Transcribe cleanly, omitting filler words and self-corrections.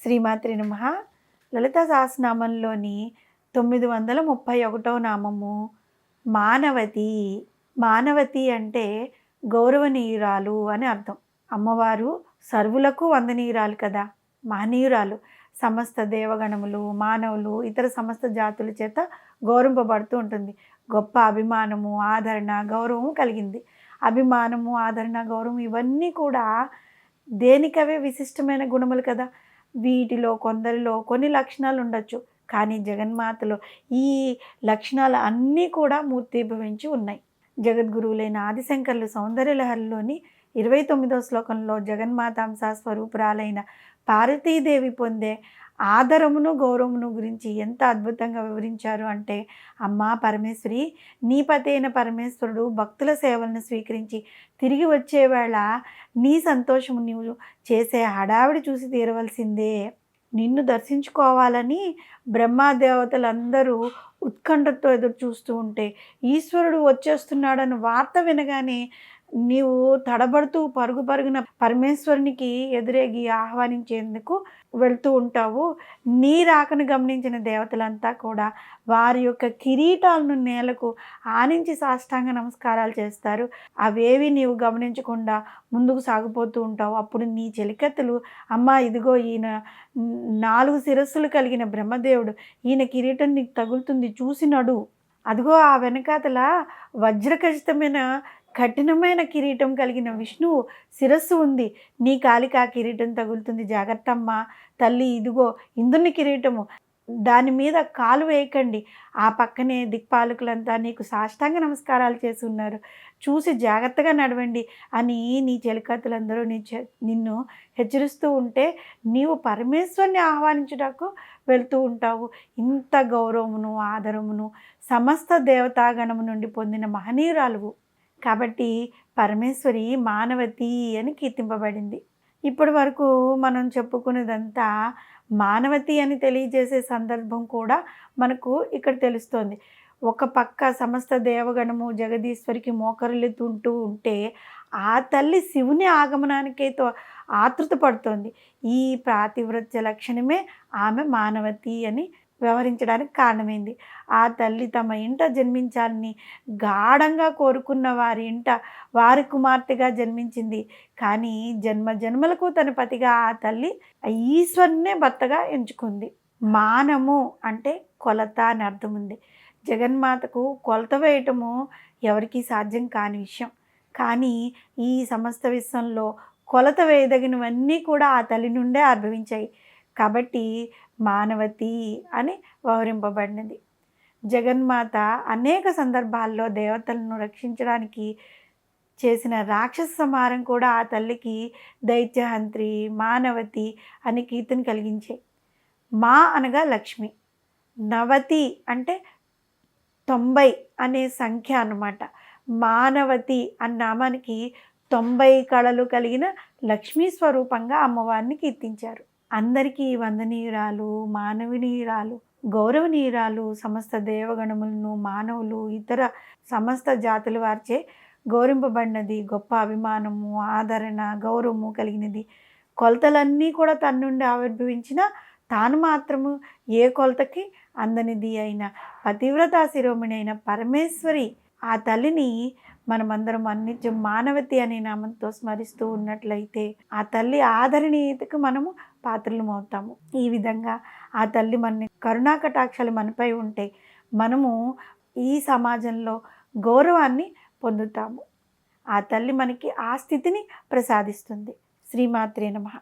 శ్రీమాత్రే నమః. లలితా సహస్రనామంలోని 931వ నామము మానవతి. మానవతి అంటే గౌరవనీయురాలు అని అర్థం. అమ్మవారు సర్వులకు వందనీయురాలు కదా, మహనీయురాలు. సమస్త దేవగణములు, మానవులు, ఇతర సమస్త జాతుల చేత గౌరవింపబడుతూ ఉంటుంది. గొప్ప అభిమానము, ఆదరణ, గౌరవము కలిగింది. అభిమానము, ఆదరణ, గౌరవం ఇవన్నీ కూడా దేనికవే విశిష్టమైన గుణములు కదా. వీటిలో కొందరిలో కొన్ని లక్షణాలు ఉండొచ్చు, కానీ జగన్మాతలో ఈ లక్షణాలు అన్నీ కూడా మూర్తీభవించి ఉన్నాయి. జగద్గురువులైన ఆదిశంకరులు సౌందర్యలహరిలోని 29వ శ్లోకంలో జగన్మాతాంశ స్వరూపురాలైన పార్వతీదేవి పొందే ఆదరమును, గౌరవమును గురించి ఎంత అద్భుతంగా వివరించారు అంటే, అమ్మా పరమేశ్వరి, నీ పతి అయిన పరమేశ్వరుడు భక్తుల సేవలను స్వీకరించి తిరిగి వచ్చేవేళ నీ సంతోషము నీవు చేసే హడావిడి చూసి తీరవలసిందే. నిన్ను దర్శించుకోవాలని బ్రహ్మాదేవతలందరూ ఉత్కంఠతో ఎదురు చూస్తూ ఉంటే, ఈశ్వరుడు వచ్చేస్తున్నాడన్న వార్త వినగానే నీవు తడబడుతూ పరుగు పరుగున పరమేశ్వరునికి ఎదురేగి ఆహ్వానించేందుకు వెళ్తూ ఉంటావు. నీ రాకను గమనించిన దేవతలంతా కూడా వారి యొక్క కిరీటాలను నేలకు ఆనించి సాష్టాంగ నమస్కారాలు చేస్తారు. అవేవి నీవు గమనించకుండా ముందుకు సాగిపోతూ ఉంటావు. అప్పుడు నీ చెలికత్తెలు, అమ్మ ఇదిగో ఈయన 4 శిరస్సులు కలిగిన బ్రహ్మదేవుడు, ఈయన కిరీటం నీకు తగులుతుంది చూసి నడు. అదిగో ఆ వెనకాతల వజ్రఖచితమైన కఠినమైన కిరీటం కలిగిన విష్ణువు శిరస్సు ఉంది, నీ కాలికి ఆ కిరీటం తగులుతుంది, జాగ్రత్తమ్మ తల్లి, ఇదిగో ఇంద్రుని కిరీటము, దాని మీద కాలు వేయకండి. ఆ పక్కనే దిక్పాలకులంతా నీకు సాష్టాంగ నమస్కారాలు చేసి ఉన్నారు, చూసి జాగ్రత్తగా నడవండి అని నీ చెలికత్తులందరూ నిన్ను హెచ్చరిస్తూ ఉంటే నీవు పరమేశ్వరుని ఆహ్వానించుటకు వెళ్తూ ఉంటావు. ఇంత గౌరవమును, ఆదరమును సమస్త దేవతాగణము నుండి పొందిన మహనీయురాలువు కాబట్టి పరమేశ్వరి మానవతి అని కీర్తింపబడింది. ఇప్పటి వరకు మనం చెప్పుకునేదంతా మానవతి అని తెలియజేసే సందర్భం కూడా మనకు ఇక్కడ తెలుస్తోంది. ఒక పక్క సమస్త దేవగణము జగదీశ్వరికి మోకరిల్లుతుంటూ ఉంటే, ఆ తల్లి శివుని ఆగమనానికే ఆతృత పడుతోంది. ఈ పాతివ్రత్య లక్షణమే ఆమె మానవతి అని వ్యవహరించడానికి కారణమైంది. ఆ తల్లి తమ ఇంట జన్మించాలని గాఢంగా కోరుకున్న వారి ఇంట వారి కుమార్తెగా జన్మించింది. కానీ జన్మ జన్మలకు తన పతిగా ఆ తల్లి ఈశ్వరునే భర్తగా ఎంచుకుంది. మానము అంటే కొలత అని అర్థం ఉంది. జగన్మాతకు కొలత వేయటము ఎవరికీ సాధ్యం కాని విషయం. కానీ ఈ సమస్త విశ్వంలో కొలత వేయదగినవన్నీ కూడా ఆ తల్లి నుండే ఆవిర్భవించాయి. కాబట్టి మానవతి అని వ్యవహరింపబడినది. జగన్మాత అనేక సందర్భాల్లో దేవతలను రక్షించడానికి చేసిన రాక్షస సంహారం కూడా ఆ తల్లికి దైత్యహంత్రి, మానవతి అని కీర్తిని కలిగించాయి. మా అనగా లక్ష్మి, నవతి అంటే 90 అనే సంఖ్య అన్నమాట. మానవతి అన్న నామానికి 90 కళలు కలిగిన లక్ష్మీ స్వరూపంగా అమ్మవారిని కీర్తించారు. అందరికీ వందనీయురాలు, మానవనీయురాలు, గౌరవనీయురాలు, సమస్త దేవగణములను, మానవులు, ఇతర సమస్త జాతుల వారిచే గౌరవింపబడినది. గొప్ప అభిమానము, ఆదరణ, గౌరవము కలిగినది. కొలతలన్నీ కూడా తన నుండి ఆవిర్భవించిన తాను మాత్రము ఏ కొలతకి అందనిది అయిన పతివ్రతా శిరోమణి అయిన పరమేశ్వరి ఆ తల్లిని మనమందరం అన్నిత్యం మానవతి అనే నామంతో స్మరిస్తూ ఉన్నట్లయితే ఆ తల్లి ఆదరణీయతకు మనము పాత్రలమవుతాము. ఈ విధంగా ఆ తల్లి మన కరుణా కటాక్షాలు మనపై ఉంటే మనము ఈ సమాజంలో గౌరవాన్ని పొందుతాము. ఆ తల్లి మనకి ఆ స్థితిని ప్రసాదిస్తుంది. శ్రీమాత్రే నమః.